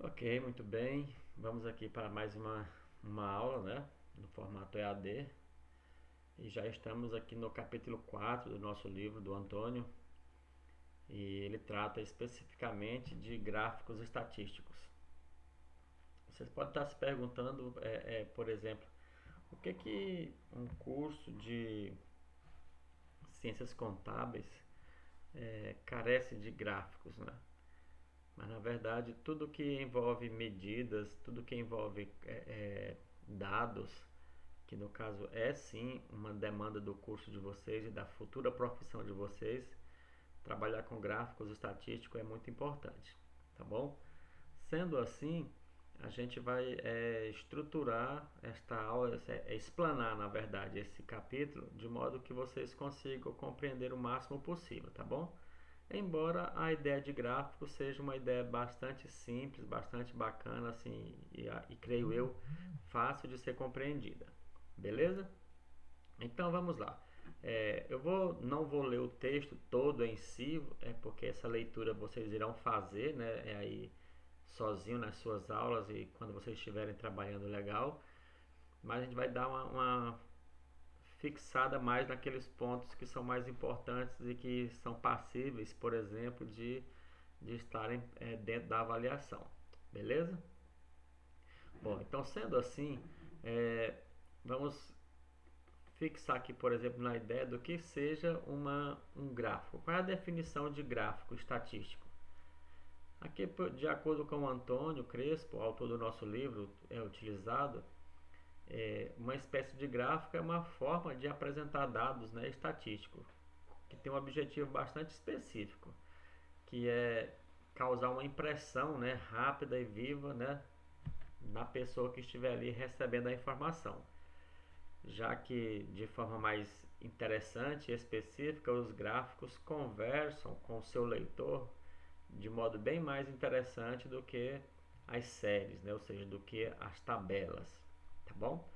Ok, muito bem. Vamos aqui para mais uma aula, né? No formato EAD. E já estamos aqui no capítulo 4 do nosso livro do Antônio. E ele trata especificamente de gráficos estatísticos. Vocês podem estar se perguntando, por exemplo, o que um curso de ciências contábeis carece de gráficos, né? Mas na verdade, tudo que envolve medidas, tudo que envolve dados, que no caso é sim uma demanda do curso de vocês e da futura profissão de vocês, trabalhar com gráficos estatísticos é muito importante, tá bom? Sendo assim, a gente vai estruturar esta aula, explanar na verdade esse capítulo de modo que vocês consigam compreender o máximo possível, tá bom? Embora a ideia de gráfico seja uma ideia bastante simples, bastante bacana, assim, e creio eu, fácil de ser compreendida. Beleza? Então vamos lá. Não vou ler o texto todo em si, porque essa leitura vocês irão fazer, né? Aí sozinho nas suas aulas e quando vocês estiverem trabalhando legal. Mas a gente vai dar uma fixada mais naqueles pontos que são mais importantes e que são passíveis, por exemplo, de estarem dentro da avaliação. Beleza? Bom, então sendo assim, vamos fixar aqui, por exemplo, na ideia do que seja um gráfico. Qual é a definição de gráfico estatístico? Aqui, de acordo com o Antônio Crespo, autor do nosso livro, é utilizado uma espécie de gráfico é uma forma de apresentar dados, né, estatísticos, que tem um objetivo bastante específico, que é causar uma impressão, né, rápida e viva, né, na pessoa que estiver ali recebendo a informação. Já que de forma mais interessante e específica, os gráficos conversam com o seu leitor de modo bem mais interessante do que as séries, né? Ou seja, do que as tabelas, tá bom?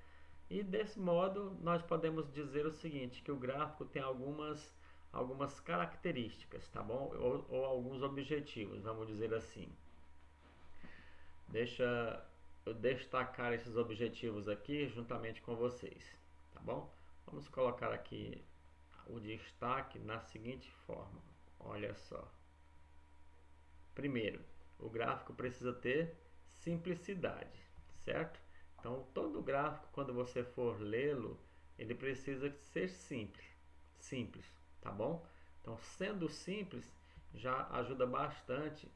E desse modo nós podemos dizer o seguinte, que o gráfico tem algumas características, tá bom? Ou alguns objetivos, vamos dizer assim. Deixa eu destacar esses objetivos aqui juntamente com vocês, tá bom? Vamos colocar aqui o destaque na seguinte forma. Olha só. Primeiro, o gráfico precisa ter simplicidade, certo? Então, todo gráfico, quando você for lê-lo, ele precisa ser simples, tá bom? Então, sendo simples, já ajuda bastante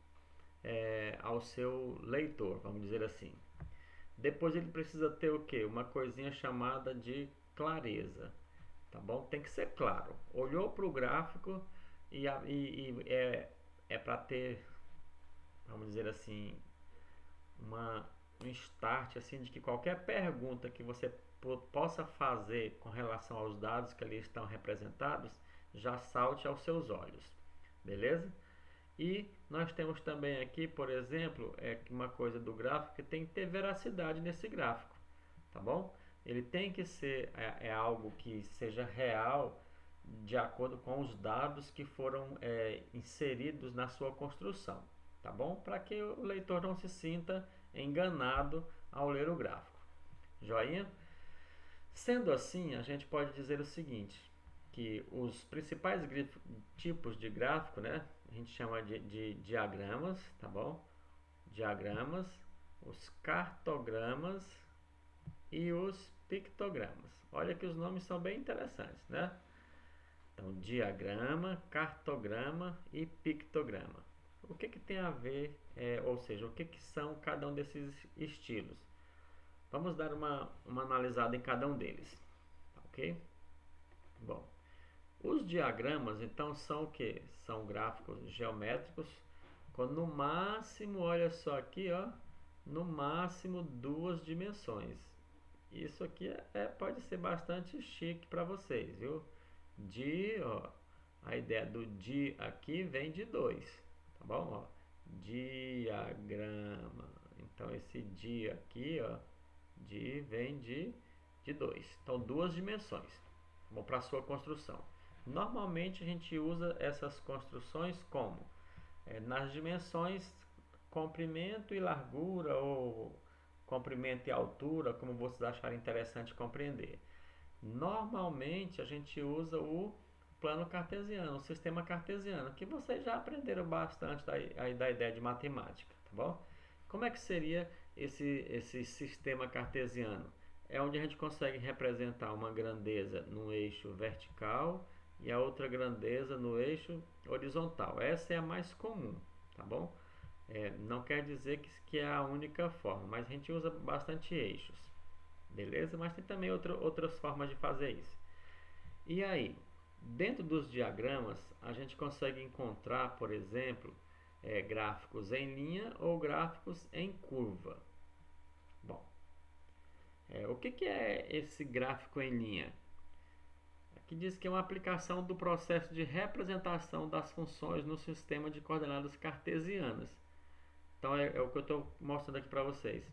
ao seu leitor, vamos dizer assim. Depois ele precisa ter o que? Uma coisinha chamada de clareza, tá bom? Tem que ser claro. Olhou para o gráfico e é para ter, vamos dizer assim, um start assim de que qualquer pergunta que você possa fazer com relação aos dados que ali estão representados já salte aos seus olhos, beleza? E nós temos também aqui, por exemplo, uma coisa do gráfico que tem que ter veracidade nesse gráfico, tá bom? Ele tem que ser algo que seja real de acordo com os dados que foram inseridos na sua construção, tá bom? Para que o leitor não se sinta enganado ao ler o gráfico. Joinha? Sendo assim, a gente pode dizer o seguinte, que os principais tipos de gráfico, né, a gente chama de diagramas, tá bom? Diagramas, os cartogramas e os pictogramas. Olha que os nomes são bem interessantes, né? Então, diagrama, cartograma e pictograma. O que tem a ver, ou seja, o que são cada um desses estilos? Vamos dar uma analisada em cada um deles, ok? Bom, os diagramas então são o que? São gráficos geométricos com no máximo, olha só aqui, ó, no máximo duas dimensões. Isso aqui pode ser bastante chique para vocês, viu? Ó, a ideia do di aqui vem de dois, tá bom? Ó, diagrama. Então esse di aqui, ó, di vem de dois. Então duas dimensões. Bom, para a sua construção. Normalmente a gente usa essas construções como nas dimensões comprimento e largura, ou comprimento e altura, como vocês acharem interessante compreender. Normalmente a gente usa o plano cartesiano, o sistema cartesiano, que vocês já aprenderam bastante da ideia de matemática, tá bom? Como é que seria esse sistema cartesiano? É onde a gente consegue representar uma grandeza no eixo vertical e a outra grandeza no eixo horizontal. Essa é a mais comum, tá bom? Não quer dizer que é a única forma, mas a gente usa bastante eixos, beleza? Mas tem também outras formas de fazer isso. E aí, dentro dos diagramas, a gente consegue encontrar, por exemplo, gráficos em linha ou gráficos em curva. Bom, o que é esse gráfico em linha? Aqui diz que é uma aplicação do processo de representação das funções no sistema de coordenadas cartesianas. Então é o que eu estou mostrando aqui para vocês.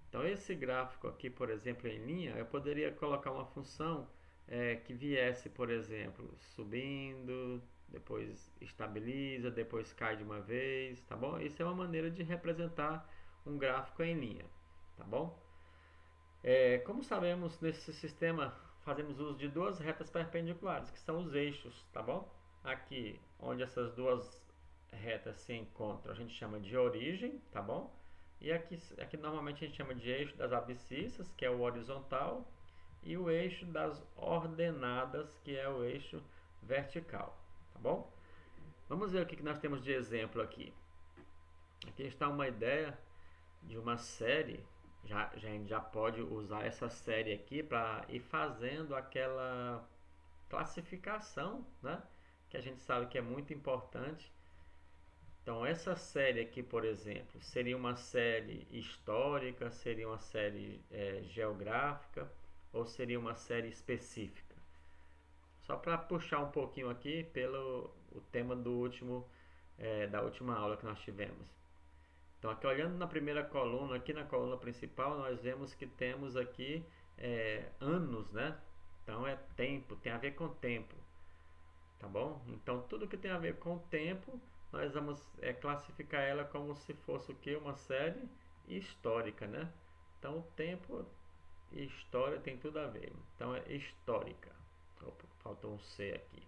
Então esse gráfico aqui, por exemplo, em linha, eu poderia colocar uma função que viesse, por exemplo, subindo, depois estabiliza, depois cai de uma vez, tá bom? Isso é uma maneira de representar um gráfico em linha, tá bom? Como sabemos, nesse sistema fazemos uso de duas retas perpendiculares, que são os eixos, tá bom? Aqui, onde essas duas retas se encontram, a gente chama de origem, tá bom? E aqui normalmente a gente chama de eixo das abscissas, que é o horizontal, e o eixo das ordenadas, que é o eixo vertical, tá bom? Vamos ver o que nós temos de exemplo aqui. Aqui está uma ideia de uma série. A gente já pode usar essa série aqui para ir fazendo aquela classificação, né? Que a gente sabe que é muito importante. Então essa série aqui, por exemplo, seria uma série histórica, seria uma série geográfica ou seria uma série específica? Só para puxar um pouquinho aqui pelo o tema da última aula que nós tivemos. Então aqui olhando na primeira coluna, aqui na coluna principal, nós vemos que temos aqui anos, né? Então é tempo, tem a ver com tempo, tá bom? Então tudo que tem a ver com tempo, nós vamos classificar ela como se fosse o que? Uma série histórica, né? Então o tempo e história tem tudo a ver. Então é histórica. Opa, faltou um C aqui.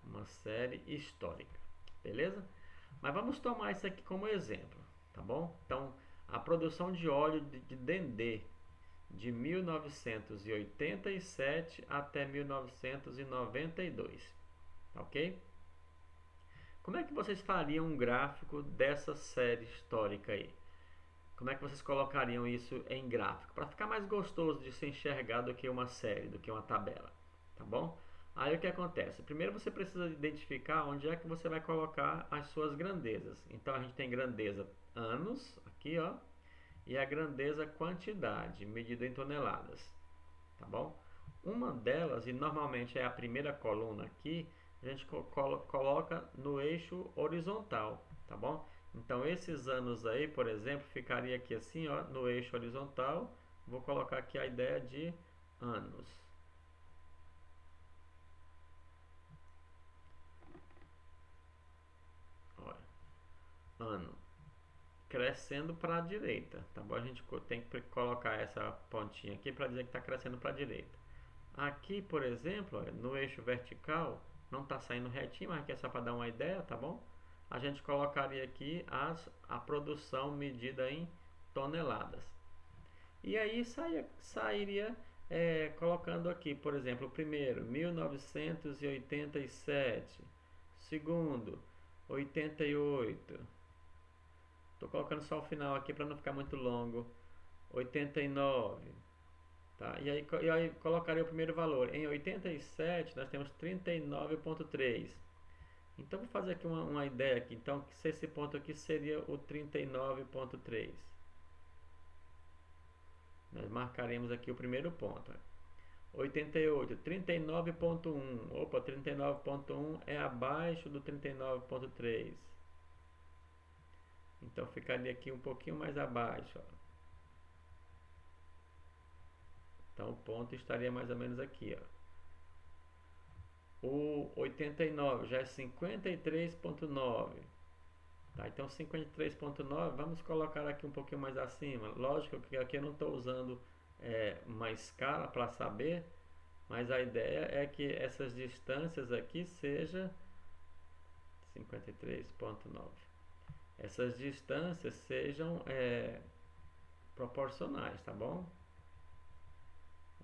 Uma série histórica, beleza? Mas vamos tomar isso aqui como exemplo, tá bom? Então, a produção de óleo de Dendê de 1987 até 1992, ok? Como é que vocês fariam um gráfico dessa série histórica aí? Como é que vocês colocariam isso em gráfico? Para ficar mais gostoso de ser enxergado do que uma série, do que uma tabela, tá bom? Aí o que acontece? Primeiro você precisa identificar onde é que você vai colocar as suas grandezas. Então a gente tem grandeza anos, aqui ó, e a grandeza quantidade, medida em toneladas, tá bom? Uma delas, e normalmente é a primeira coluna aqui, a gente coloca no eixo horizontal, tá bom? Então esses anos aí, por exemplo, ficaria aqui assim, ó, no eixo horizontal. Vou colocar aqui a ideia de anos. Ano crescendo para a direita, tá bom? A gente tem que colocar essa pontinha aqui para dizer que está crescendo para a direita. Aqui, por exemplo, no eixo vertical, não está saindo retinho, mas aqui é só para dar uma ideia, tá bom? A gente colocaria aqui a produção medida em toneladas. E aí sairia colocando aqui, por exemplo, o primeiro, 1987, segundo, 88. Estou colocando só o final aqui para não ficar muito longo. 89. Tá? E aí colocaria o primeiro valor. Em 87 nós temos 39,3. Então vou fazer aqui uma ideia aqui. Então se esse ponto aqui seria o 39,3. Nós marcaremos aqui o primeiro ponto. 88, 39,1. Opa, 39,1 é abaixo do 39,3. Então ficaria aqui um pouquinho mais abaixo. Ó. Então o ponto estaria mais ou menos aqui. Ó. O 89 já é 53,9. Tá? Então 53.9, vamos colocar aqui um pouquinho mais acima. Lógico que aqui eu não estou usando uma escala para saber, mas a ideia é que essas distâncias aqui seja 53.9. Essas distâncias sejam proporcionais, tá bom?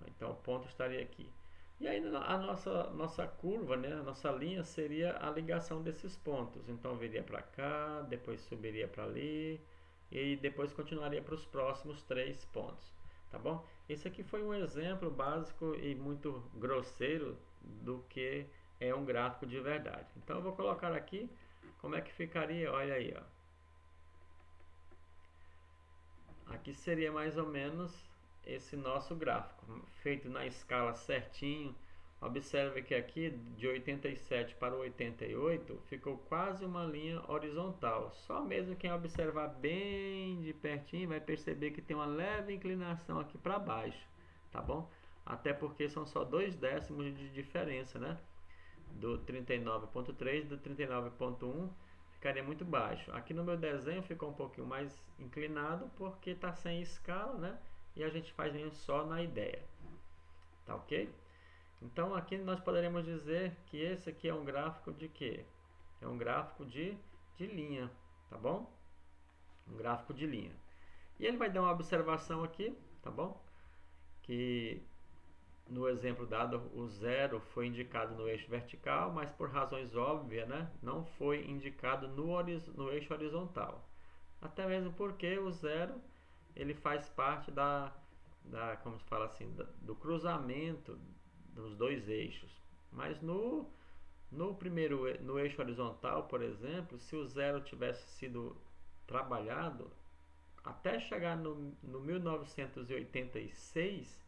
Então o ponto estaria aqui. E aí a nossa curva, né, a nossa linha seria a ligação desses pontos. Então viria para cá, depois subiria para ali e depois continuaria para os próximos 3 pontos, tá bom? Esse aqui foi um exemplo básico e muito grosseiro do que é um gráfico de verdade. Então eu vou colocar aqui como é que ficaria, olha aí, ó. Aqui seria mais ou menos esse nosso gráfico, feito na escala certinho. Observe que aqui de 87 para 88 ficou quase uma linha horizontal. Só mesmo quem observar bem de pertinho vai perceber que tem uma leve inclinação aqui para baixo, tá bom? Até porque são só 2 décimos de diferença, né? Do 39.3 do 39.1 ficaria muito baixo. Aqui no meu desenho ficou um pouquinho mais inclinado porque está sem escala, né? E a gente faz mesmo só na ideia, tá ok? Então aqui nós poderemos dizer que esse aqui é um gráfico de quê? É um gráfico de linha, tá bom? Um gráfico de linha. E ele vai dar uma observação aqui, tá bom? Que no exemplo dado, o zero foi indicado no eixo vertical, mas por razões óbvias, né, não foi indicado no eixo horizontal. Até mesmo porque o zero ele faz parte como se fala assim, do cruzamento dos dois eixos. Mas no eixo horizontal, por exemplo, se o zero tivesse sido trabalhado até chegar no 1986,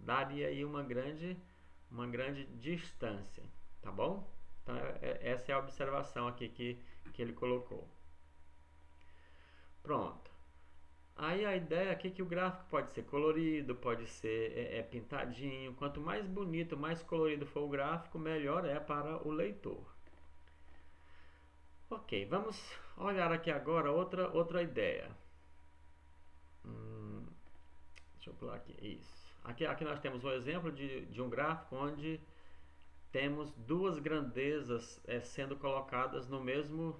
daria aí uma grande distância, tá bom? Então essa é a observação aqui que ele colocou. Pronto. Aí a ideia aqui é que o gráfico pode ser colorido, pode ser pintadinho. Quanto mais bonito, mais colorido for o gráfico, melhor é para o leitor. Ok, vamos olhar aqui agora outra ideia. Deixa eu pular aqui, isso. Aqui nós temos um exemplo de um gráfico onde temos duas grandezas sendo colocadas no mesmo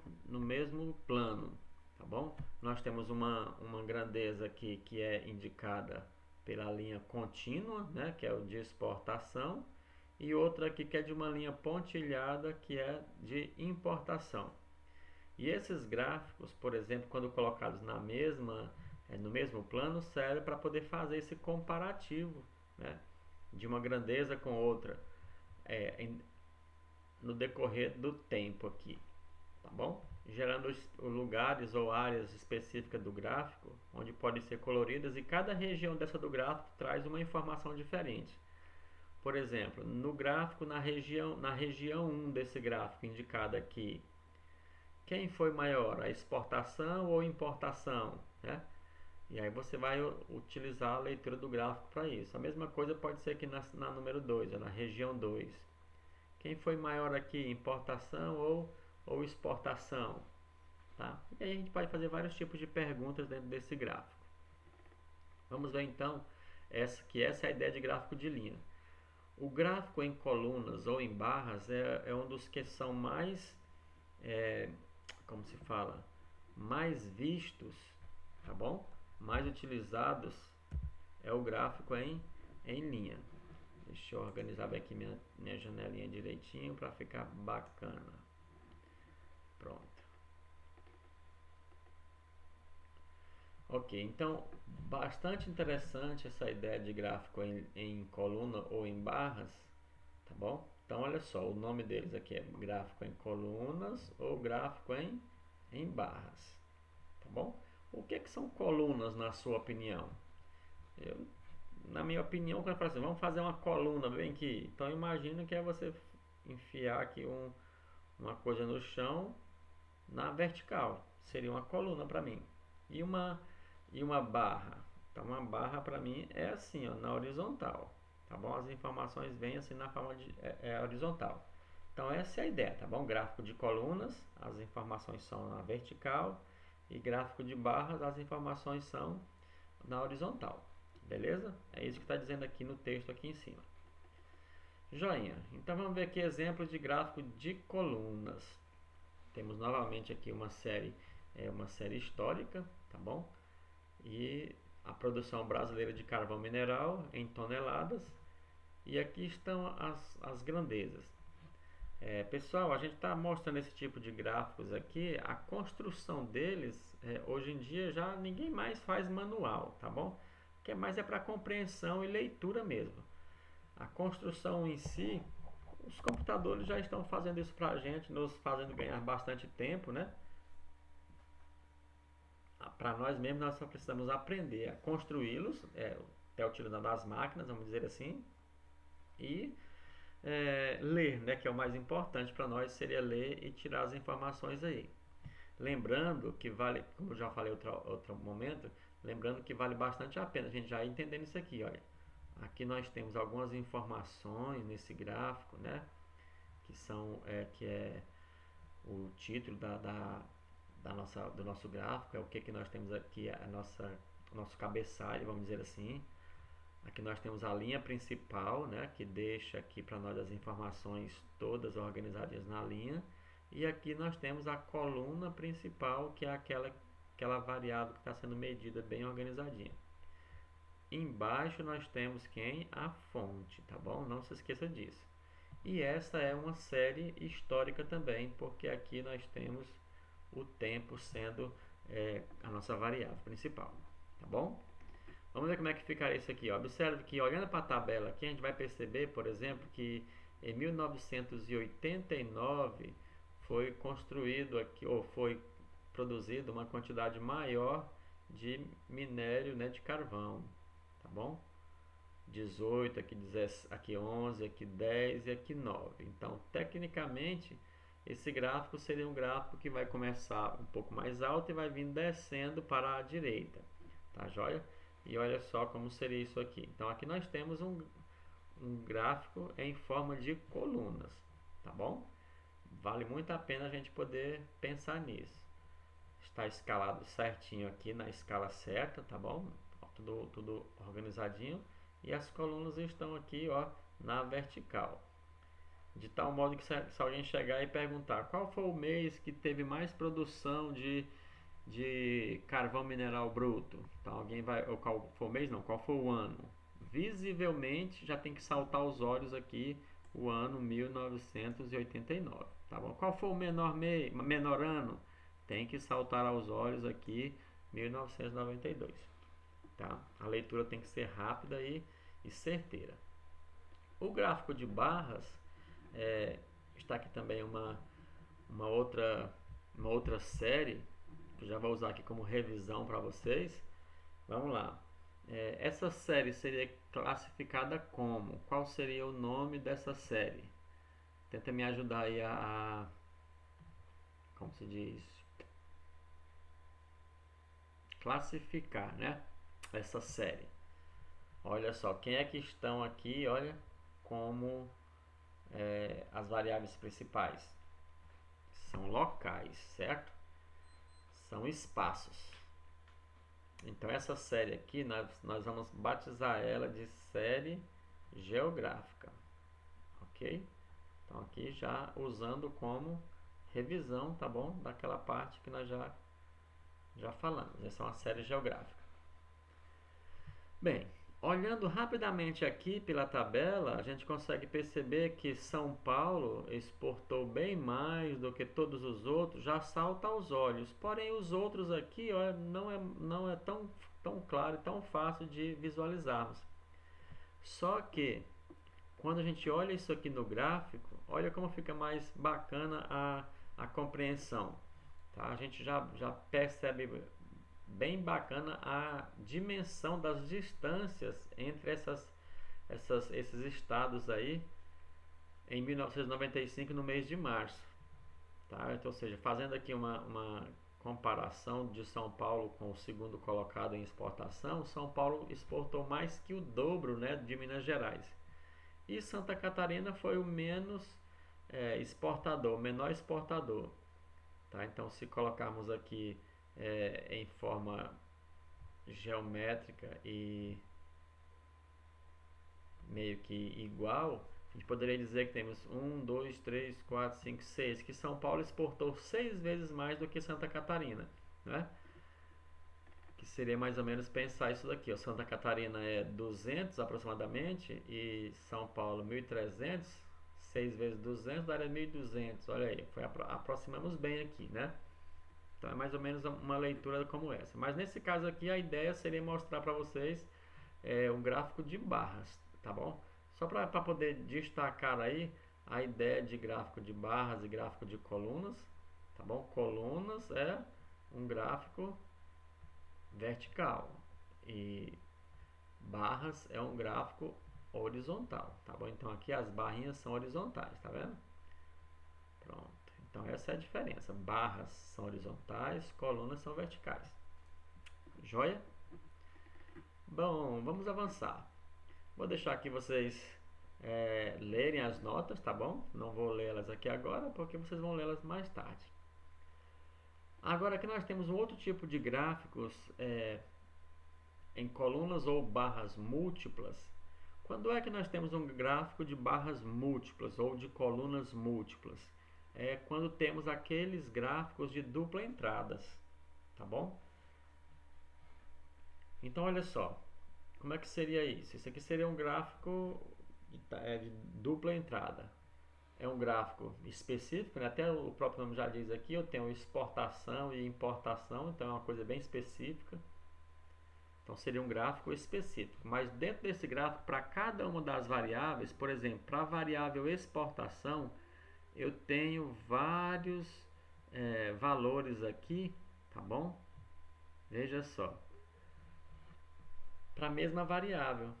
plano, tá bom? Nós temos uma grandeza aqui que é indicada pela linha contínua, né, que é o de exportação, e outra aqui que é de uma linha pontilhada, que é de importação. E esses gráficos, por exemplo, quando colocados no mesmo plano, serve para poder fazer esse comparativo, né, de uma grandeza com outra no decorrer do tempo aqui, tá bom? Gerando os lugares ou áreas específicas do gráfico, onde podem ser coloridas, e cada região dessa do gráfico traz uma informação diferente. Por exemplo, no gráfico, na região 1 desse gráfico indicada aqui, quem foi maior, a exportação ou importação, né? E aí você vai utilizar a leitura do gráfico para isso. A mesma coisa pode ser aqui na número 2, na região 2. Quem foi maior aqui, importação ou exportação? Tá? E aí a gente pode fazer vários tipos de perguntas dentro desse gráfico. Vamos ver então essa é a ideia de gráfico de linha. O gráfico em colunas ou em barras é um dos que são mais, como se fala, mais vistos, tá bom? Mais utilizados é o gráfico em linha. Deixa eu organizar bem aqui minha janelinha direitinho para ficar bacana. Pronto. Ok, então bastante interessante essa ideia de gráfico em coluna ou em barras, tá bom? Então olha só, o nome deles aqui é gráfico em colunas ou gráfico em barras, tá bom? O que são colunas na sua opinião? Na minha opinião, quando eu falo assim, vamos fazer uma coluna bem aqui, então imagina que é você enfiar aqui uma coisa no chão na vertical, seria uma coluna para mim. E uma barra, então uma barra para mim é assim, ó, na horizontal, tá bom? As informações vêm assim na forma de horizontal. Então essa é a ideia, tá bom? Gráfico de colunas, as informações são na vertical, e gráfico de barras, as informações são na horizontal. Beleza? É isso que está dizendo aqui no texto aqui em cima. Joinha. Então vamos ver aqui exemplos de gráfico de colunas. Temos novamente aqui uma série histórica, tá bom? E a produção brasileira de carvão mineral em toneladas. E aqui estão as grandezas. Pessoal, a gente está mostrando esse tipo de gráficos aqui. A construção deles, hoje em dia, já ninguém mais faz manual, tá bom? Que mais é para compreensão e leitura mesmo. A construção em si, os computadores já estão fazendo isso para a gente, nos fazendo ganhar bastante tempo, né? Para nós mesmos, nós só precisamos aprender a construí-los, até utilizando as máquinas, vamos dizer assim, e ler, né, que é o mais importante para nós, seria ler e tirar as informações aí. Lembrando que vale, como eu já falei outro momento, lembrando que vale bastante a pena a gente já ir entendendo isso aqui, olha. Aqui nós temos algumas informações nesse gráfico, né, que é o título do nosso gráfico, é o que nós temos aqui, o nosso cabeçalho, vamos dizer assim. Aqui nós temos a linha principal, né, que deixa aqui para nós as informações todas organizadas na linha. E aqui nós temos a coluna principal, que é aquela variável que está sendo medida bem organizadinha. Embaixo nós temos a fonte, tá bom? Não se esqueça disso. E essa é uma série histórica também, porque aqui nós temos o tempo sendo a nossa variável principal, tá bom? Vamos ver como é que ficaria isso aqui. Ó. Observe que, olhando para a tabela aqui, a gente vai perceber, por exemplo, que em 1989 foi construído aqui, ou foi produzido uma quantidade maior de minério, né, de carvão, tá bom? 18, aqui 11, aqui 10 e aqui 9. Então, tecnicamente, esse gráfico seria um gráfico que vai começar um pouco mais alto e vai vir descendo para a direita, tá joia? E olha só como seria isso aqui. Então aqui nós temos um gráfico em forma de colunas, tá bom? Vale muito a pena a gente poder pensar nisso. Está escalado certinho aqui na escala certa, tá bom? Tudo organizadinho. E as colunas estão aqui, ó, na vertical. De tal modo que se alguém chegar e perguntar qual foi o mês que teve mais produção de carvão mineral bruto. Então alguém vai, ou qual foi o mês não, qual foi o ano? Visivelmente já tem que saltar os olhos aqui o ano 1989, tá bom? Qual foi o menor ano? Tem que saltar aos olhos aqui 1992, tá? A leitura tem que ser rápida e certeira. O gráfico de barras está aqui também uma outra série que eu já vou usar aqui como revisão para vocês. Vamos lá. Essa série seria classificada como? Qual seria o nome dessa série? Tenta me ajudar aí como se diz? Classificar, né? Essa série. Olha só, quem é que estão aqui, olha, como as variáveis principais? São locais, certo? São espaços. Então essa série aqui, nós vamos batizar ela de série geográfica, ok? Então aqui já usando como revisão, tá bom? Daquela parte que nós já falamos. Essa é uma série geográfica. Bem, olhando rapidamente aqui pela tabela, a gente consegue perceber que São Paulo exportou bem mais do que todos os outros, já salta aos olhos. Porém, os outros aqui, ó, não é tão claro e tão fácil de visualizarmos. Só que, quando a gente olha isso aqui no gráfico, olha como fica mais bacana a compreensão. Tá? A gente já percebe bem bacana a dimensão das distâncias entre esses estados aí em 1995 no mês de março, tá? Então, ou seja, fazendo aqui uma comparação de São Paulo com o segundo colocado em exportação, São Paulo exportou mais que o dobro, né, de Minas Gerais, e Santa Catarina foi o menos exportador, menor exportador. Tá? Então, se colocarmos aqui em forma geométrica e meio que igual, a gente poderia dizer que temos 1, 2, 3, 4, 5, 6, que São Paulo exportou 6 vezes mais do que Santa Catarina, né? Que seria mais ou menos pensar isso daqui, ó. Santa Catarina é 200 aproximadamente e São Paulo 1.300, 6 vezes 200 daria 1.200, olha aí, aproximamos bem aqui, né? Então é mais ou menos uma leitura como essa. Mas nesse caso aqui a ideia seria mostrar para vocês um gráfico de barras, tá bom? Só para poder destacar aí a ideia de gráfico de barras e gráfico de colunas, tá bom? Colunas é um gráfico vertical e barras é um gráfico horizontal, tá bom? Então aqui as barrinhas são horizontais, tá vendo? Pronto. Então essa é a diferença. Barras são horizontais, colunas são verticais. Joia? Bom, vamos avançar. Vou deixar aqui vocês lerem as notas, tá bom? Não vou lê-las aqui agora, porque vocês vão lê-las mais tarde. Agora aqui nós temos um outro tipo de gráficos em colunas ou barras múltiplas. Quando é que nós temos um gráfico de barras múltiplas ou de colunas múltiplas? É quando temos aqueles gráficos de dupla entradas, tá bom? Então olha só, como é que seria isso? Isso aqui seria um gráfico de dupla entrada. É um gráfico específico, né? Até o próprio nome já diz aqui, eu tenho exportação e importação, então é uma coisa bem específica. Então seria um gráfico específico, mas dentro desse gráfico, para cada uma das variáveis, por exemplo, para a variável exportação, eu tenho vários valores aqui, tá bom? Veja só, para a mesma variável.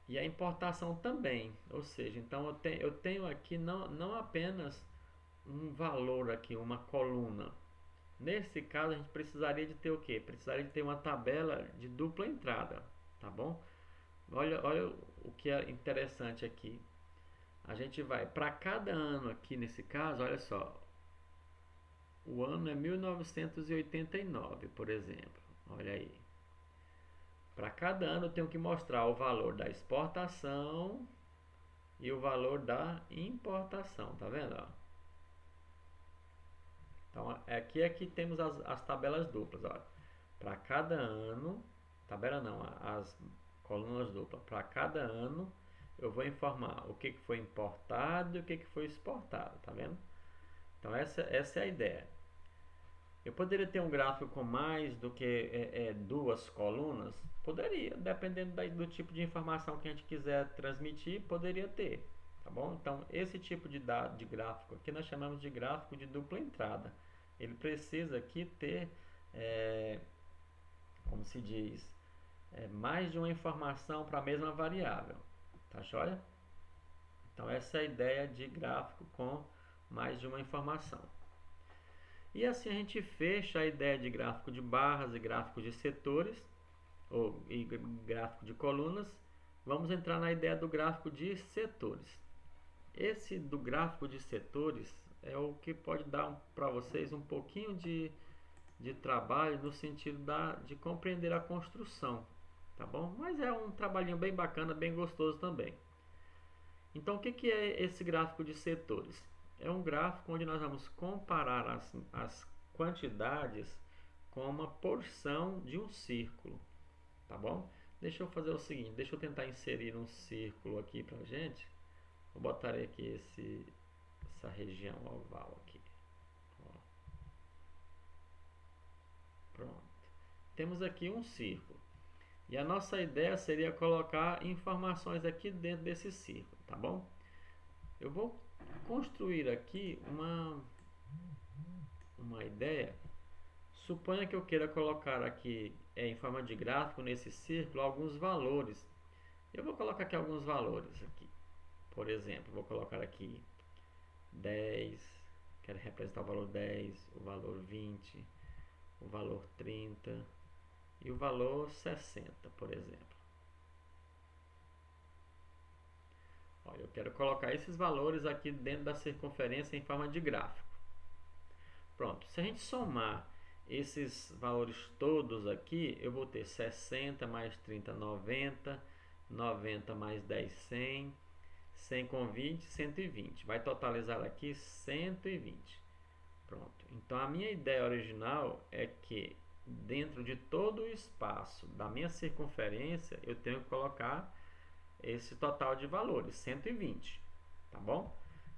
E a importação também, ou seja, então eu tenho aqui não apenas um valor aqui, uma coluna. Nesse caso a gente precisaria de ter o quê? Precisaria de ter uma tabela de dupla entrada, tá bom? Olha o que é interessante aqui. A gente vai para cada ano aqui nesse caso, olha só. O ano é 1989, por exemplo. Olha aí. Para cada ano eu tenho que mostrar o valor da exportação e o valor da importação, tá vendo? Ó? Então aqui temos as tabelas duplas, ó. Para cada ano, tabela não, as colunas duplas. Para cada ano eu vou informar o que foi importado e o que foi exportado, tá vendo? Então essa é a ideia. Eu poderia ter um gráfico com mais do que duas colunas? Poderia, dependendo do tipo de informação que a gente quiser transmitir, poderia ter, tá bom? Então esse tipo de gráfico aqui nós chamamos de gráfico de dupla entrada. Ele precisa aqui ter, como se diz, mais de uma informação para a mesma variável, tá joia? Então essa é a ideia de gráfico com mais de uma informação. E assim a gente fecha a ideia de gráfico de barras e gráfico de setores, e gráfico de colunas. Vamos entrar na ideia do gráfico de setores. Esse do gráfico de setores é o que pode dar para vocês um pouquinho de trabalho no sentido de compreender a construção, tá bom? Mas é um trabalhinho bem bacana, bem gostoso também. Então o que é esse gráfico de setores? É um gráfico onde nós vamos comparar as quantidades com uma porção de um círculo, tá bom? Deixa eu fazer o seguinte, deixa eu tentar inserir um círculo aqui pra gente. Vou botar aqui essa região oval aqui. Ó. Pronto. Temos aqui um círculo. E a nossa ideia seria colocar informações aqui dentro desse círculo, tá bom? Eu vou construir aqui uma ideia. Suponha que eu queira colocar aqui em forma de gráfico nesse círculo alguns valores. Eu vou colocar aqui alguns valores aqui. Por exemplo, vou colocar aqui 10, quero representar o valor 10, o valor 20, o valor 30 e o valor 60, por exemplo. Olha, eu quero colocar esses valores aqui dentro da circunferência em forma de gráfico. Pronto, se a gente somar esses valores todos aqui, eu vou ter 60 mais 30, 90, 90 mais 10, 100, 100 com 20, 120. Vai totalizar aqui 120. Pronto. Então a minha ideia original é que dentro de todo o espaço da minha circunferência eu tenho que colocar esse total de valores, 120, tá bom?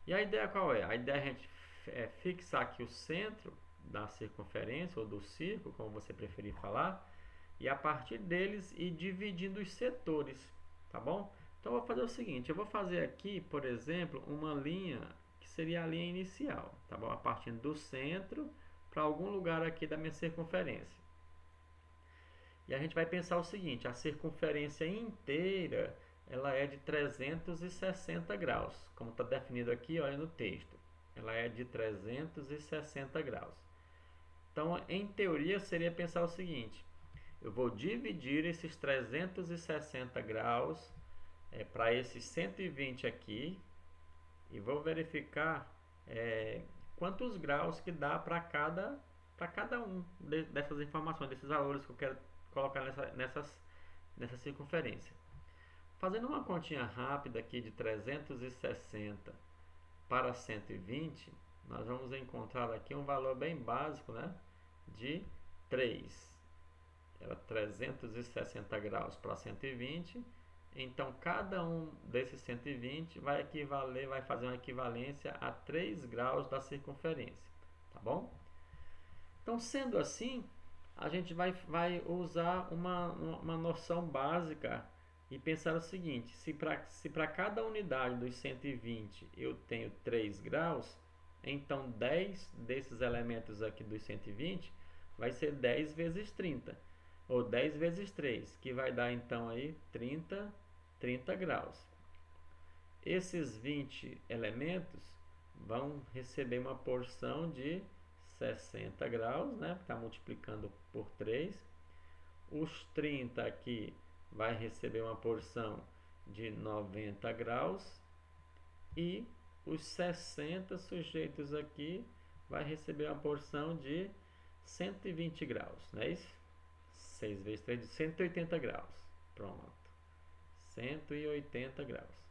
E a ideia qual é? A ideia é a gente fixar aqui o centro da circunferência ou do círculo, como você preferir falar, e a partir deles ir dividindo os setores, tá bom? Então eu vou fazer o seguinte, eu vou fazer aqui, por exemplo, uma linha que seria a linha inicial, tá bom? A partir do centro para algum lugar aqui da minha circunferência. E a gente vai pensar o seguinte, a circunferência inteira, ela é de 360 graus, como está definido aqui, olha no texto. Ela é de 360 graus. Então, em teoria, seria pensar o seguinte, eu vou dividir esses 360 graus para esses 120 aqui e vou verificar quantos graus que dá para cada um dessas informações, desses valores que eu quero colocar nessa circunferência. Fazendo uma continha rápida aqui de 360 para 120, nós vamos encontrar aqui um valor bem básico, né, de 3. Era 360 graus para 120. Então, cada um desses 120 vai fazer uma equivalência a 3 graus da circunferência, tá bom? Então, sendo assim, a gente vai usar uma noção básica e pensar o seguinte, se para cada unidade dos 120 eu tenho 3 graus, então 10 desses elementos aqui dos 120 vai ser 10 vezes 30, ou 10 vezes 3, que vai dar então aí 30 graus. Esses 20 elementos vão receber uma porção de 60 graus, né? Está multiplicando por 3. Os 30 aqui vai receber uma porção de 90 graus. E os 60 sujeitos aqui vai receber uma porção de 120 graus, não é isso? 6 vezes 3 de 180 graus. Pronto. 180 graus.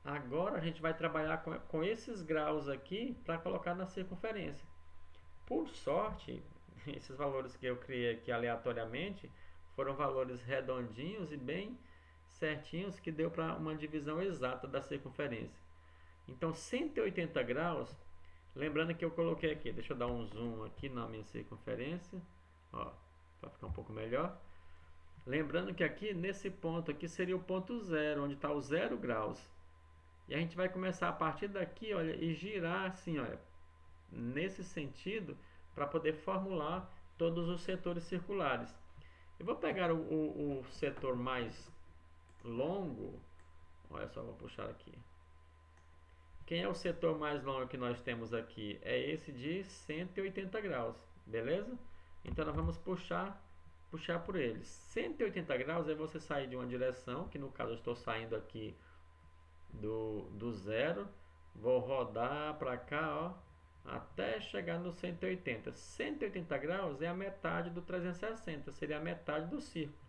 Agora a gente vai trabalhar com esses graus aqui para colocar na circunferência. Por sorte, esses valores que eu criei aqui aleatoriamente foram valores redondinhos e bem certinhos que deu para uma divisão exata da circunferência. Então 180 graus, lembrando que eu coloquei aqui, deixa eu dar um zoom aqui na minha circunferência, ó, para ficar um pouco melhor. Lembrando que aqui, nesse ponto aqui, seria o ponto zero, onde está o 0 graus. E a gente vai começar a partir daqui, olha, e girar assim, olha, nesse sentido, para poder formular todos os setores circulares. Eu vou pegar o setor mais longo, olha só, vou puxar aqui. Quem é o setor mais longo que nós temos aqui? É esse de 180 graus, beleza? Então nós vamos puxar por ele. 180 graus é você sair de uma direção, que no caso eu estou saindo aqui do zero, vou rodar para cá, ó, até chegar no 180. 180 graus é a metade do 360, seria a metade do círculo,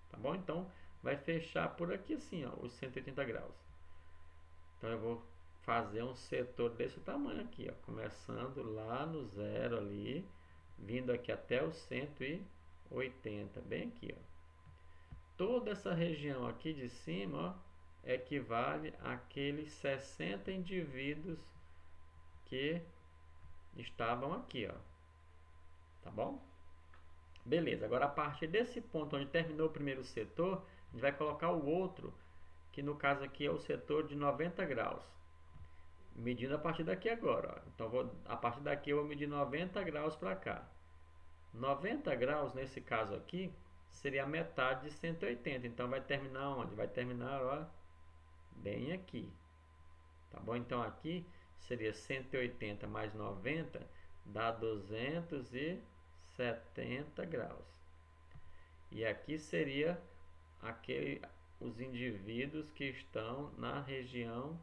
tá bom? Então vai fechar por aqui assim, ó, os 180 graus. Então eu vou fazer um setor desse tamanho aqui, ó, começando lá no zero ali, vindo aqui até o 180, bem aqui, ó. Toda essa região aqui de cima, ó, equivale àqueles 60 indivíduos que estavam aqui, ó. Tá bom? Beleza, agora a partir desse ponto onde terminou o primeiro setor, a gente vai colocar o outro, que no caso aqui é o setor de 90 graus. Medindo a partir daqui agora, ó. Então a partir daqui eu vou medir 90 graus para cá. 90 graus nesse caso aqui seria a metade de 180, então vai terminar onde? Vai terminar, ó, bem aqui, tá bom? Então aqui seria 180 mais 90 dá 270 graus. E aqui seria os indivíduos que estão na região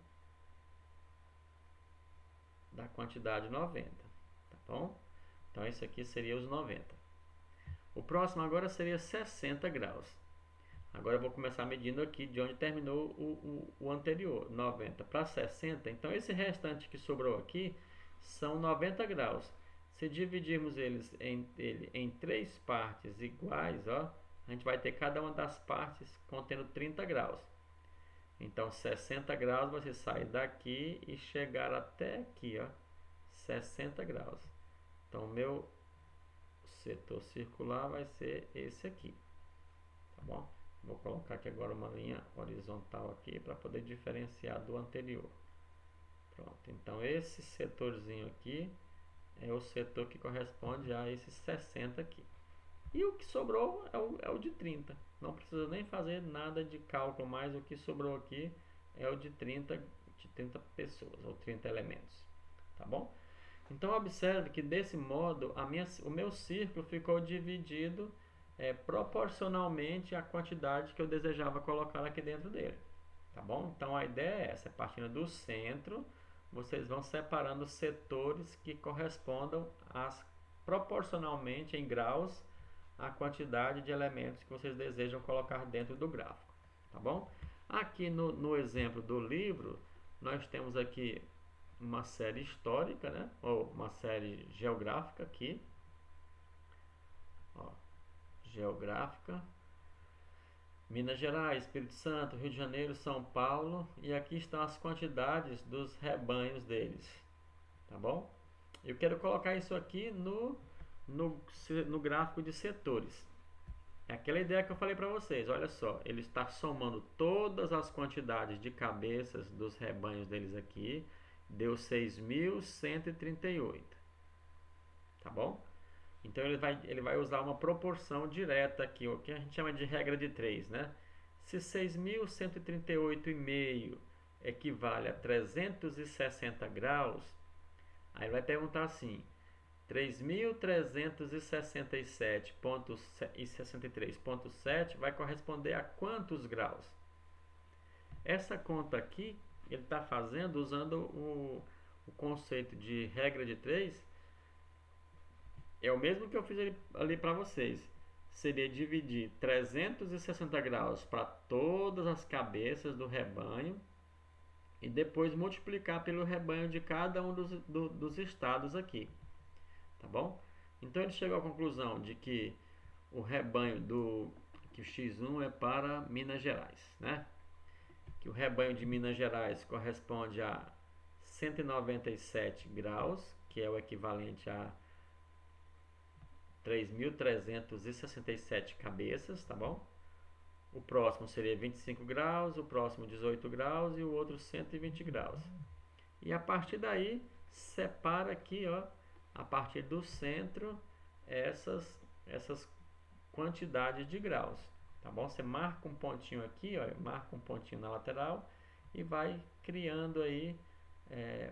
da quantidade 90, tá bom? Então esse aqui seria os 90. O próximo agora seria 60 graus. Agora eu vou começar medindo aqui de onde terminou o anterior, 90 para 60. Então esse restante que sobrou aqui são 90 graus. Se dividirmos ele em 3 partes iguais, ó, a gente vai ter cada uma das partes contendo 30 graus. Então 60 graus você sai daqui e chegar até aqui, ó, 60 graus. Então o meu setor circular vai ser esse aqui, tá bom? Vou colocar aqui agora uma linha horizontal aqui para poder diferenciar do anterior. Pronto, então esse setorzinho aqui é o setor que corresponde a esses 60 aqui. E o que sobrou é o de 30. Não precisa nem fazer nada de cálculo mais. O que sobrou aqui é o de 30 pessoas, ou 30 elementos. Tá bom? Então observe que desse modo o meu círculo ficou dividido proporcionalmente à quantidade que eu desejava colocar aqui dentro dele. Tá bom? Então a ideia é essa, partindo do centro, vocês vão separando setores que correspondam proporcionalmente em graus a quantidade de elementos que vocês desejam colocar dentro do gráfico, tá bom? Aqui no exemplo do livro, nós temos aqui uma série histórica, né? Ou uma série geográfica aqui, ó, geográfica, Minas Gerais, Espírito Santo, Rio de Janeiro, São Paulo, e aqui estão as quantidades dos rebanhos deles, tá bom? Eu quero colocar isso aqui no gráfico de setores. É aquela ideia que eu falei para vocês. Olha só, ele está somando todas as quantidades de cabeças dos rebanhos deles aqui, deu 6.138, tá bom? Então ele vai usar uma proporção direta aqui, o que a gente chama de regra de 3, né? Se 6.138,5 equivale a 360 graus, aí ele vai perguntar assim: 3.367,63,7 vai corresponder a quantos graus? Essa conta aqui ele está fazendo usando o conceito de regra de 3. É o mesmo que eu fiz ali para vocês. Seria dividir 360 graus para todas as cabeças do rebanho e depois multiplicar pelo rebanho de cada um dos estados aqui. Tá bom? Então ele chegou à conclusão de que o rebanho que o X1 é para Minas Gerais, né? Que o rebanho de Minas Gerais corresponde a 197 graus, que é o equivalente a 3.367 cabeças, tá bom? O próximo seria 25 graus, o próximo 18 graus e o outro 120 graus. E a partir daí, separa aqui, ó, a partir do centro, essas quantidades de graus, tá bom? Você marca um pontinho aqui, ó, marca um pontinho na lateral e vai criando aí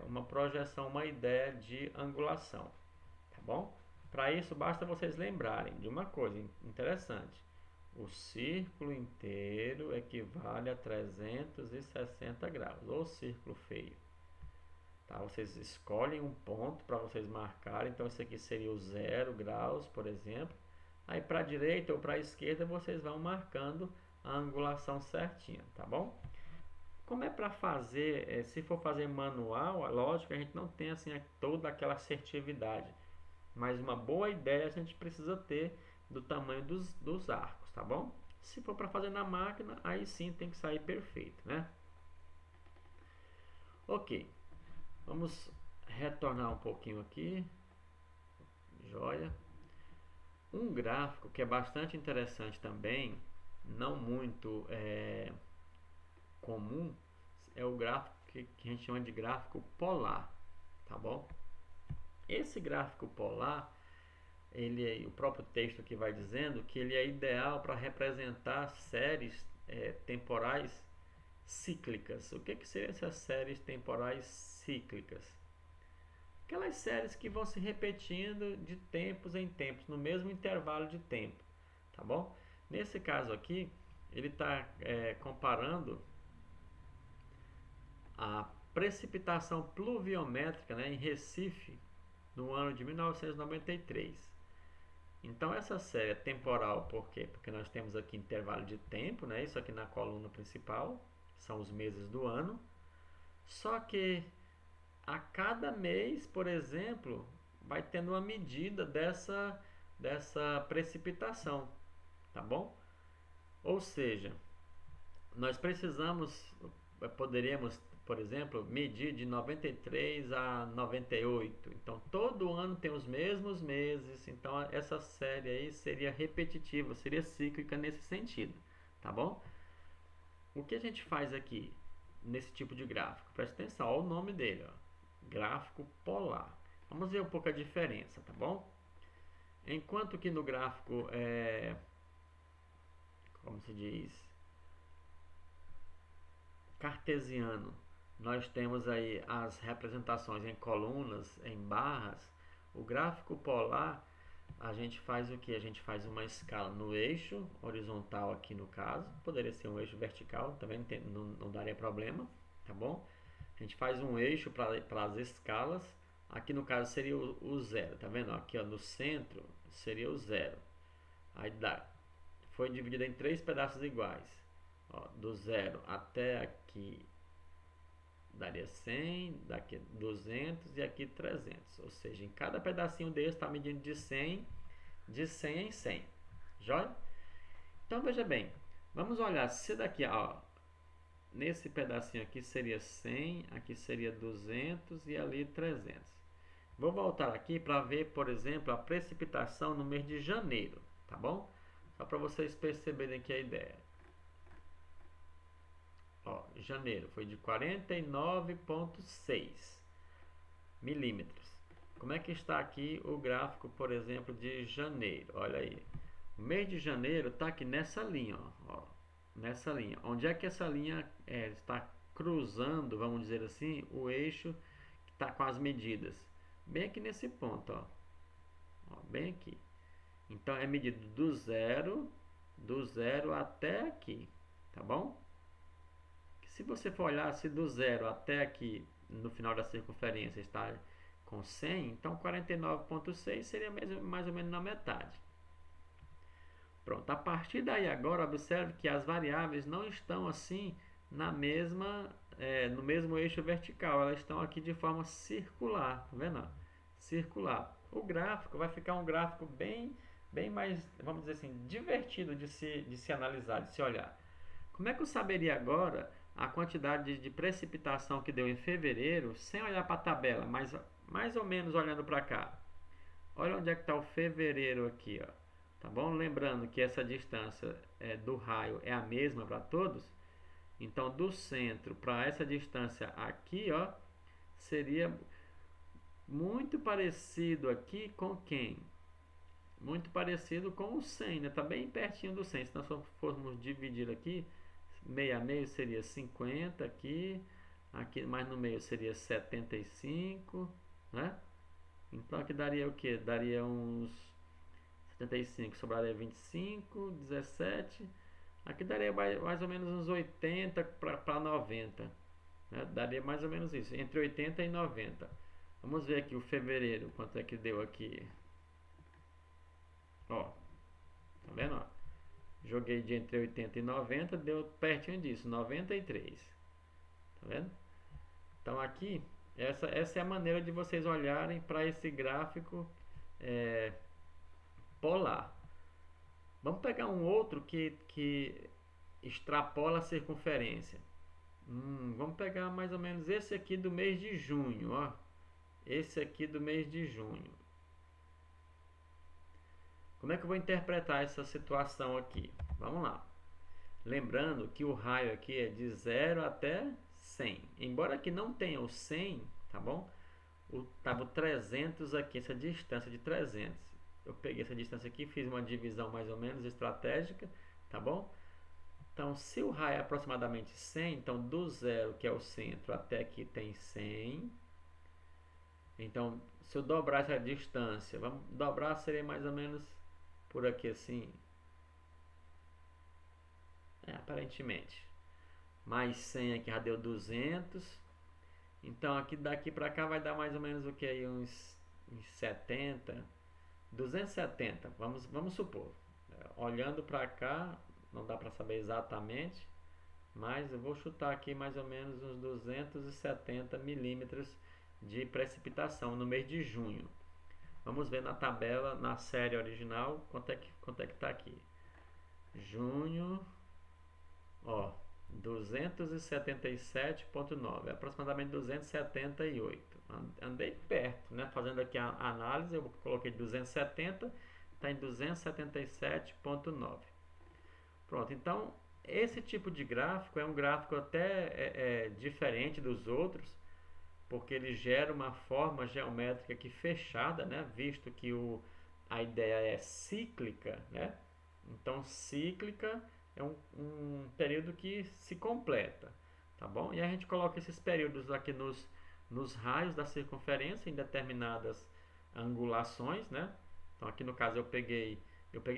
uma projeção, uma ideia de angulação, tá bom? Para isso, basta vocês lembrarem de uma coisa interessante. O círculo inteiro equivale a 360 graus, ou círculo feio. Tá? Vocês escolhem um ponto para vocês marcarem. Então, esse aqui seria o 0 graus, por exemplo. Aí, para a direita ou para a esquerda, vocês vão marcando a angulação certinha, tá bom? Como é para fazer, se for fazer manual, lógico que a gente não tem assim toda aquela assertividade. Mas uma boa ideia a gente precisa ter do tamanho dos arcos, tá bom? Se for para fazer na máquina, aí sim tem que sair perfeito, né? Ok, vamos retornar um pouquinho aqui. Joia. Um gráfico que é bastante interessante também, não muito comum, é o gráfico que a gente chama de gráfico polar, tá bom? Esse gráfico polar, o próprio texto aqui vai dizendo que ele é ideal para representar séries temporais cíclicas. O que seriam essas séries temporais cíclicas? Aquelas séries que vão se repetindo de tempos em tempos, no mesmo intervalo de tempo, tá bom? Nesse caso aqui, ele está comparando a precipitação pluviométrica, né, em Recife no ano de 1993. Então essa série é temporal, por quê? Porque nós temos aqui intervalo de tempo, né? Isso aqui na coluna principal, são os meses do ano. Só que a cada mês, por exemplo, vai tendo uma medida dessa precipitação, tá bom? Ou seja, nós poderíamos, por exemplo, medir de 93 a 98. Então, todo ano tem os mesmos meses. Então, essa série aí seria repetitiva, seria cíclica nesse sentido, tá bom? O que a gente faz aqui nesse tipo de gráfico? Presta atenção, olha o nome dele, ó, gráfico polar. Vamos ver um pouco a diferença, tá bom? Enquanto que no gráfico, como se diz, cartesiano, nós temos aí as representações em colunas, em barras. O gráfico polar, a gente faz o que? A gente faz uma escala no eixo horizontal aqui no caso, poderia ser um eixo vertical, também não daria problema, tá bom? A gente faz um eixo para as escalas, aqui no caso seria o zero, tá vendo? Aqui ó, no centro seria o zero, aí foi dividido em 3 pedaços iguais, ó, do zero até aqui daria 100, daqui 200 e aqui 300. Ou seja, em cada pedacinho desse está medindo de 100 em 100. Joia? Então veja bem, vamos olhar se daqui, ó, nesse pedacinho aqui seria 100, aqui seria 200 e ali 300. Vou voltar aqui para ver, por exemplo, a precipitação no mês de janeiro, tá bom? Só para vocês perceberem aqui a ideia. Ó, janeiro foi de 49,6 milímetros. Como é que está aqui o gráfico, por exemplo, de janeiro? Olha aí. O mês de janeiro está aqui nessa linha, ó, nessa linha. Onde é que essa linha está cruzando, vamos dizer assim, o eixo que está com as medidas? Bem aqui nesse ponto, ó. Ó, bem aqui. Então é medido do zero até aqui, tá bom? Se você for olhar se do zero até aqui no final da circunferência está com 100, então 49,6 seria mais ou menos na metade. Pronto, a partir daí agora observe que as variáveis não estão assim no mesmo eixo vertical, elas estão aqui de forma circular, tá vendo? Circular. O gráfico vai ficar um gráfico bem mais, vamos dizer assim, divertido de se analisar, de se olhar. Como é que eu saberia agora a quantidade de precipitação que deu em fevereiro sem olhar para a tabela, mas mais ou menos olhando para cá? Olha onde é que está o fevereiro aqui, ó. Tá bom? Lembrando que essa distância do raio é a mesma para todos. Então, do centro para essa distância aqui, ó, seria muito parecido aqui com quem? Muito parecido com o 100, né? Tá bem pertinho do 100. Se nós formos dividir aqui, meio a meio seria 50 aqui, mais no meio seria 75, né? Então aqui daria o que? Daria uns 75, sobraria 25, 17. Aqui daria mais ou menos uns 80 para 90, né? Daria mais ou menos isso, entre 80 e 90. Vamos ver aqui o fevereiro, quanto é que deu aqui. Ó, tá vendo? Ó? Joguei de entre 80 e 90, deu pertinho disso, 93. Tá vendo? Então aqui, essa é a maneira de vocês olharem para esse gráfico polar. Vamos pegar um outro que extrapola a circunferência. Vamos pegar mais ou menos esse aqui do mês de junho, ó. Esse aqui do mês de junho. Como é que eu vou interpretar essa situação aqui? Vamos lá. Lembrando que o raio aqui é de 0 até 100. Embora aqui não tenha o 100, tá bom? Estava o 300 aqui, essa distância de 300. Eu peguei essa distância aqui, fiz uma divisão mais ou menos estratégica, tá bom? Então, se o raio é aproximadamente 100, então do zero, que é o centro, até aqui tem 100. Então, se eu dobrar essa distância, vamos dobrar, seria mais ou menos por aqui assim. aparentemente. Mais 100 aqui já deu 200. Então aqui daqui para cá vai dar mais ou menos o que aí? Uns 70, 270, vamos supor. Olhando para cá, não dá para saber exatamente, mas eu vou chutar aqui mais ou menos uns 270 milímetros de precipitação no mês de junho. Vamos ver na tabela, na série original, quanto é que está aqui. Junho, ó, 277,9, aproximadamente 278. Andei perto, né? Fazendo aqui a análise, eu coloquei 270, está em 277,9. Pronto, então esse tipo de gráfico é um gráfico até diferente dos outros, porque ele gera uma forma geométrica aqui fechada, né? Visto que a ideia é cíclica, né? Então cíclica é um período que se completa, tá bom? E a gente coloca esses períodos aqui nos raios da circunferência em determinadas angulações, né? Então aqui no caso eu peguei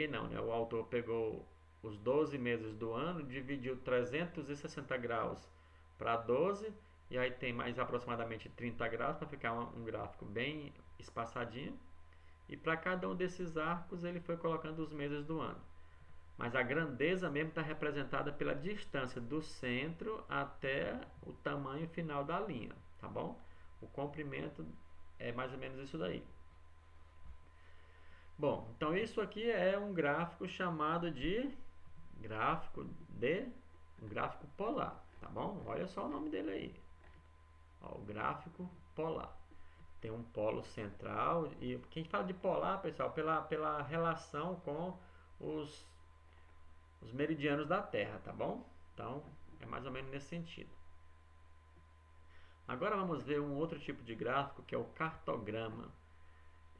não, né? O autor pegou os 12 meses do ano, dividiu 360 graus para 12, e aí tem mais aproximadamente 30 graus para ficar um gráfico bem espaçadinho. E para cada um desses arcos ele foi colocando os meses do ano. Mas a grandeza mesmo está representada pela distância do centro até o tamanho final da linha, tá bom? O comprimento é mais ou menos isso daí. Bom, então isso aqui é um gráfico chamado de um gráfico polar, tá bom? Olha só o nome dele aí. Ó, o gráfico polar. Tem um polo central e quem fala de polar, pessoal, pela relação com os meridianos da Terra, tá bom? Então, é mais ou menos nesse sentido. Agora vamos ver um outro tipo de gráfico, que é o cartograma.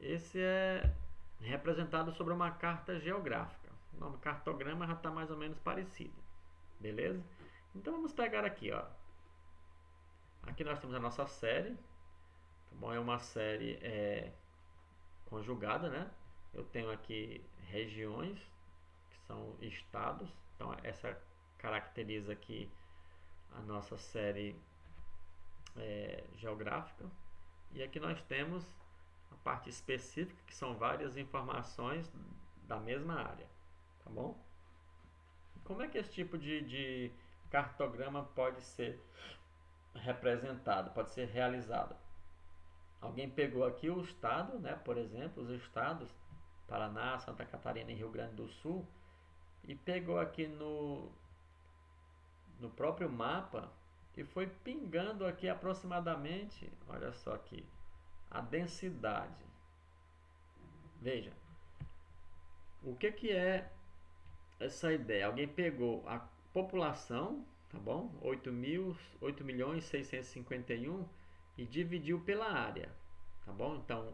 Esse é representado sobre uma carta geográfica. O nome cartograma já está mais ou menos parecido, beleza? Então vamos pegar aqui, ó. Aqui nós temos a nossa série, tá bom? É uma série conjugada, né? Eu tenho aqui regiões, que são estados. Então essa caracteriza aqui a nossa série geográfica. E aqui nós temos a parte específica, que são várias informações da mesma área, tá bom? Como é que esse tipo de cartograma pode ser representado, pode ser realizado? Alguém pegou aqui o estado, né? Por exemplo, os estados Paraná, Santa Catarina e Rio Grande do Sul, e pegou aqui no próprio mapa e foi pingando aqui aproximadamente, olha só aqui, a densidade. Veja, o que é essa ideia? Alguém pegou a população, tá bom? 8.651 e dividiu pela área, tá bom? Então,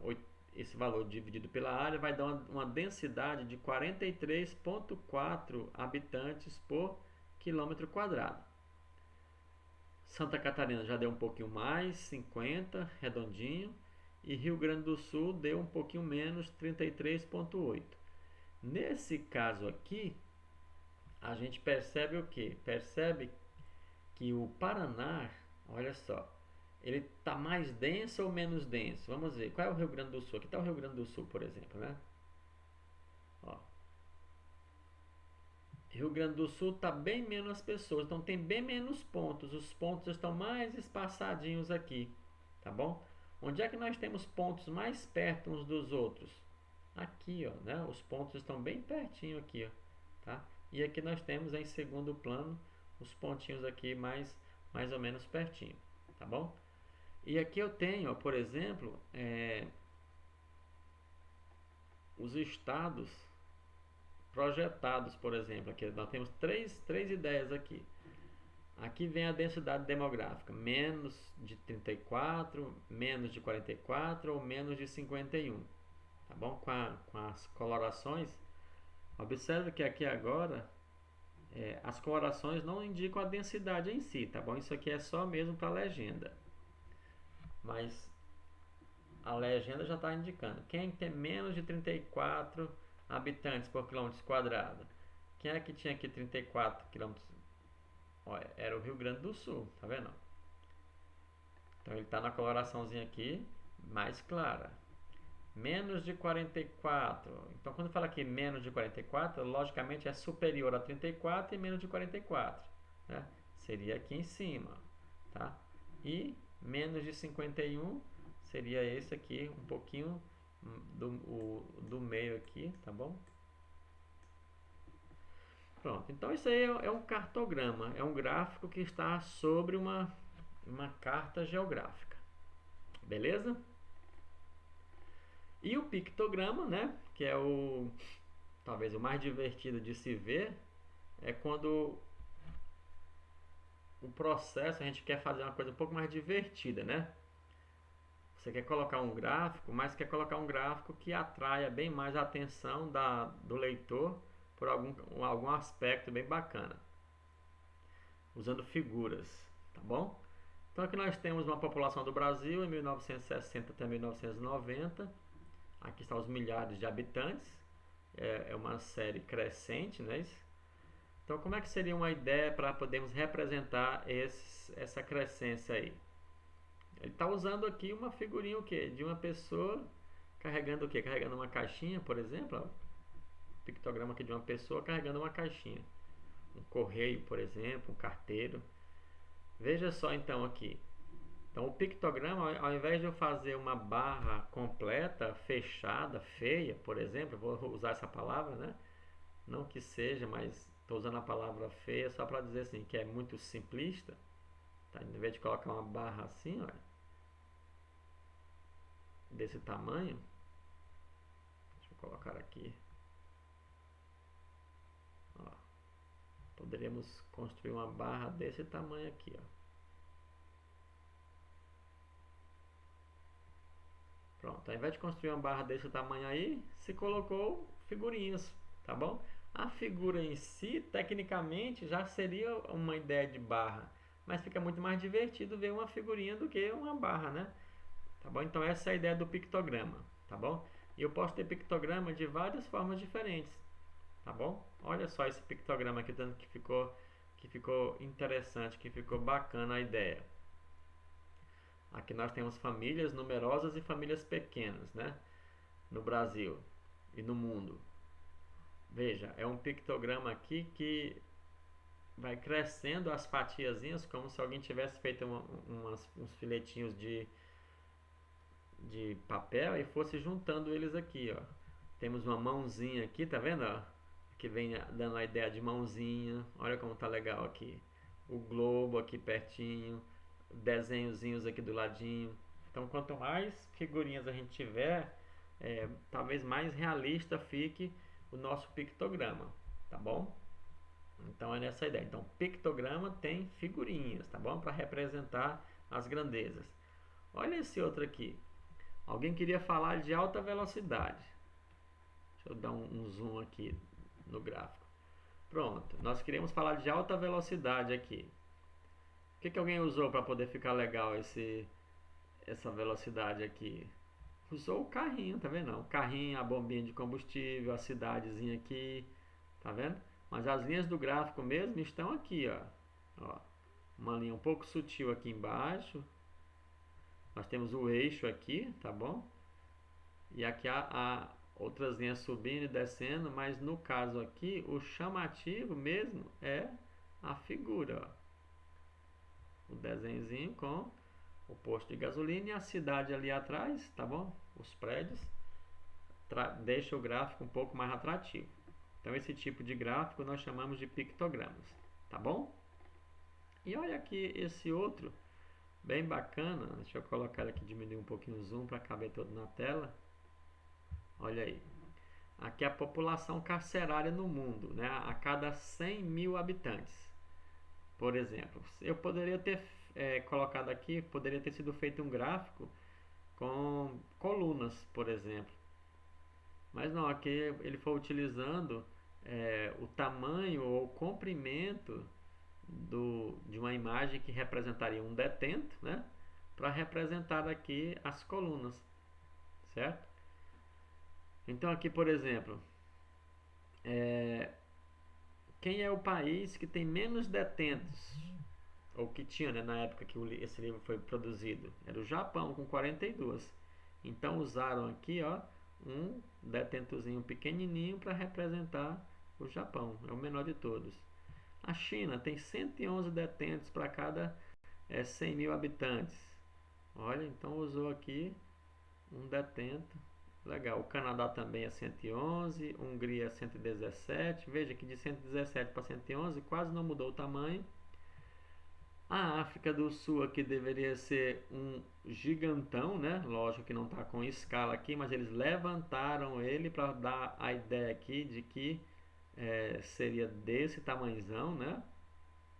esse valor dividido pela área vai dar uma densidade de 43,4 habitantes por quilômetro quadrado. Santa Catarina já deu um pouquinho mais, 50, redondinho. E Rio Grande do Sul deu um pouquinho menos, 33,8. Nesse caso aqui, a gente percebe o que? Percebe que o Paraná, olha só, ele está mais denso ou menos denso? Vamos ver, qual é o Rio Grande do Sul? Aqui está o Rio Grande do Sul, por exemplo, né? Ó. Rio Grande do Sul está bem menos pessoas, então tem bem menos pontos. Os pontos estão mais espaçadinhos aqui, tá bom? Onde é que nós temos pontos mais perto uns dos outros? Aqui, ó, né? Os pontos estão bem pertinho aqui, ó, tá? E aqui nós temos em segundo plano os pontinhos aqui mais ou menos pertinho, tá bom? E aqui eu tenho, ó, por exemplo, os estados projetados, por exemplo. Aqui nós temos três ideias aqui. Aqui vem a densidade demográfica, menos de 34, menos de 44 ou menos de 51, tá bom? Com as colorações, observe que aqui agora as colorações não indicam a densidade em si, tá bom? Isso aqui é só mesmo para a legenda, mas a legenda já está indicando quem tem menos de 34 habitantes por quilômetro quadrado, Quem é que tinha aqui 34 quilômetros? Olha, era o Rio Grande do Sul, tá vendo? Então ele está na coloraçãozinha aqui, mais clara. Menos de 44. Então quando fala aqui menos de 44, logicamente é superior a 34 e menos de 44, né? Seria aqui em cima, tá? E menos de 51 seria esse aqui, um pouquinho do meio aqui, tá bom? Pronto, então isso aí é um cartograma, é um gráfico que está sobre uma carta geográfica, beleza? E o pictograma, né, que é talvez o mais divertido de se ver, é quando o processo a gente quer fazer uma coisa um pouco mais divertida, né? Você quer colocar um gráfico, mas quer colocar um gráfico que atraia bem mais a atenção do leitor por algum aspecto bem bacana, usando figuras, tá bom? Então aqui nós temos uma população do Brasil em 1960 até 1990. Aqui estão os milhares de habitantes. É uma série crescente, né? Então como é que seria uma ideia para podermos representar essa crescência aí? Ele está usando aqui uma figurinha o quê? De uma pessoa carregando o quê? Carregando uma caixinha, por exemplo. Ó. Pictograma aqui de uma pessoa carregando uma caixinha. Um correio, por exemplo, um carteiro. Veja só então aqui. Então o pictograma, ao invés de eu fazer uma barra completa, fechada, feia, por exemplo, vou usar essa palavra, né? Não que seja, mas estou usando a palavra feia só para dizer assim, que é muito simplista. Tá? Em vez de colocar uma barra assim, olha, desse tamanho, deixa eu colocar aqui. Ó, poderíamos construir uma barra desse tamanho aqui, ó. Pronto, ao invés de construir uma barra desse tamanho aí, se colocou figurinhas, tá bom? A figura em si, tecnicamente, já seria uma ideia de barra, mas fica muito mais divertido ver uma figurinha do que uma barra, né? Tá bom? Então essa é a ideia do pictograma, tá bom? E eu posso ter pictograma de várias formas diferentes, tá bom? Olha só esse pictograma aqui, tanto que ficou interessante, que ficou bacana a ideia. Aqui nós temos famílias numerosas e famílias pequenas, né? No Brasil e no mundo. Veja, é um pictograma aqui que vai crescendo as fatiazinhas como se alguém tivesse feito uns filetinhos de papel e fosse juntando eles aqui, ó. Temos uma mãozinha aqui, tá vendo? Ó? Que vem dando a ideia de mãozinha. Olha como tá legal aqui. O globo aqui pertinho, desenhozinhos aqui do ladinho. Então, quanto mais figurinhas a gente tiver, talvez mais realista fique o nosso pictograma, tá bom? Então é nessa ideia. Então, pictograma tem figurinhas, tá bom? Para representar as grandezas. Olha esse outro aqui. Alguém queria falar de alta velocidade. Deixa eu dar um zoom aqui no gráfico. Pronto, nós queríamos falar de alta velocidade aqui. O que alguém usou para poder ficar legal essa velocidade aqui? Usou o carrinho, tá vendo? O carrinho, a bombinha de combustível, a cidadezinha aqui, tá vendo? Mas as linhas do gráfico mesmo estão aqui, ó. Uma linha um pouco sutil aqui embaixo. Nós temos o eixo aqui, tá bom? E aqui há outras linhas subindo e descendo, mas no caso aqui, o chamativo mesmo é a figura, ó. O desenhozinho com o posto de gasolina e a cidade ali atrás, tá bom? Os prédios, deixa o gráfico um pouco mais atrativo. Então esse tipo de gráfico nós chamamos de pictogramas, tá bom? E olha aqui esse outro, bem bacana. Deixa eu colocar aqui, diminuir um pouquinho o zoom para caber todo na tela. Olha aí. Aqui é a população carcerária no mundo, né? A cada 100 mil habitantes. Por exemplo, eu poderia ter colocado aqui, poderia ter sido feito um gráfico com colunas, por exemplo. Mas não, aqui ele foi utilizando o tamanho ou o comprimento de uma imagem que representaria um detento, né? Para representar aqui as colunas, certo? Então aqui, por exemplo, quem é o país que tem menos detentos? Ou que tinha, né, na época que esse livro foi produzido? Era o Japão, com 42. Então usaram aqui, ó, um detentozinho pequenininho para representar o Japão. É o menor de todos. A China tem 111 detentos para cada 100 mil habitantes. Olha, então usou aqui um detento. Legal. O Canadá também é 111, Hungria é 117. Veja que de 117 para 111 quase não mudou o tamanho. A África do Sul aqui deveria ser um gigantão, né? Lógico que não está com escala aqui, mas eles levantaram ele para dar a ideia aqui de que seria desse tamanhozão, né?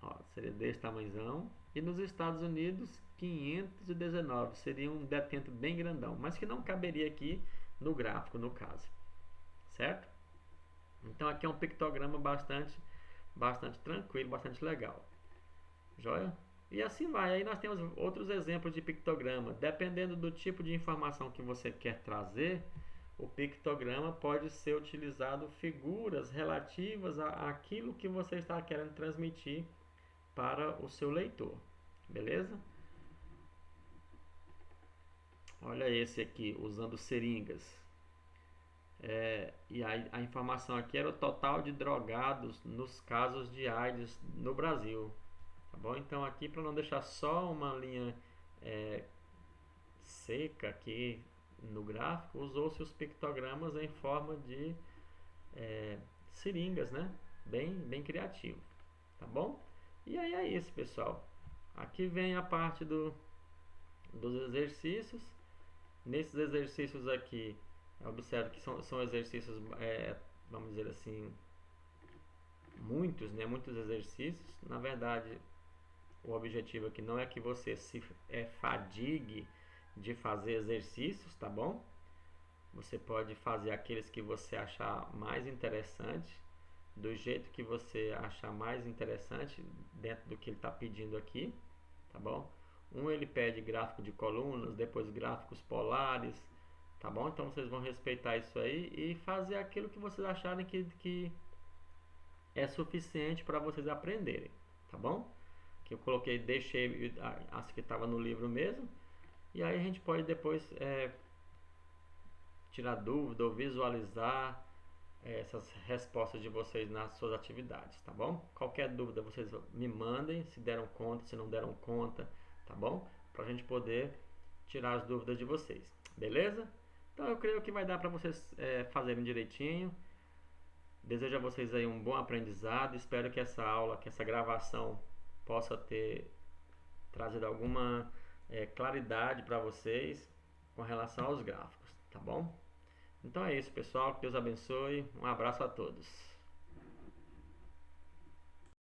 Ó, seria desse tamanhozão. E nos Estados Unidos, 519. Seria um detento bem grandão, mas que não caberia aqui no gráfico, no caso. Certo? Então aqui é um pictograma bastante tranquilo, bastante legal. Joia? E assim vai. Aí nós temos outros exemplos de pictograma. Dependendo do tipo de informação que você quer trazer, o pictograma pode ser utilizado figuras relativas àquilo que você está querendo transmitir para o seu leitor. Beleza? Olha esse aqui, usando seringas. E a informação aqui era o total de drogados nos casos de AIDS no Brasil. Tá bom? Então aqui, para não deixar só uma linha seca aqui no gráfico, usou-se os pictogramas em forma de seringas, né? Bem criativo, tá bom? E aí é isso, pessoal. Aqui vem a parte dos exercícios. Nesses exercícios aqui, observe que são exercícios, vamos dizer assim, muitos exercícios. Na verdade, o objetivo aqui não é que você se fadigue de fazer exercícios, tá bom? Você pode fazer aqueles que você achar mais interessante, do jeito que você achar mais interessante, dentro do que ele está pedindo aqui, tá bom? Ele pede gráfico de colunas, depois gráficos polares, tá bom? Então vocês vão respeitar isso aí e fazer aquilo que vocês acharem que é suficiente para vocês aprenderem, tá bom? Que eu coloquei, deixei as que estava no livro mesmo, e aí a gente pode depois tirar dúvida ou visualizar essas respostas de vocês nas suas atividades, tá bom? Qualquer dúvida vocês me mandem, se deram conta, se não deram conta, tá bom? Para a gente poder tirar as dúvidas de vocês, beleza? Então eu creio que vai dar para vocês fazerem direitinho. Desejo a vocês aí um bom aprendizado. Espero que essa aula, que essa gravação possa ter trazido alguma claridade para vocês com relação aos gráficos, tá bom? Então é isso, pessoal. Que Deus abençoe. Um abraço a todos.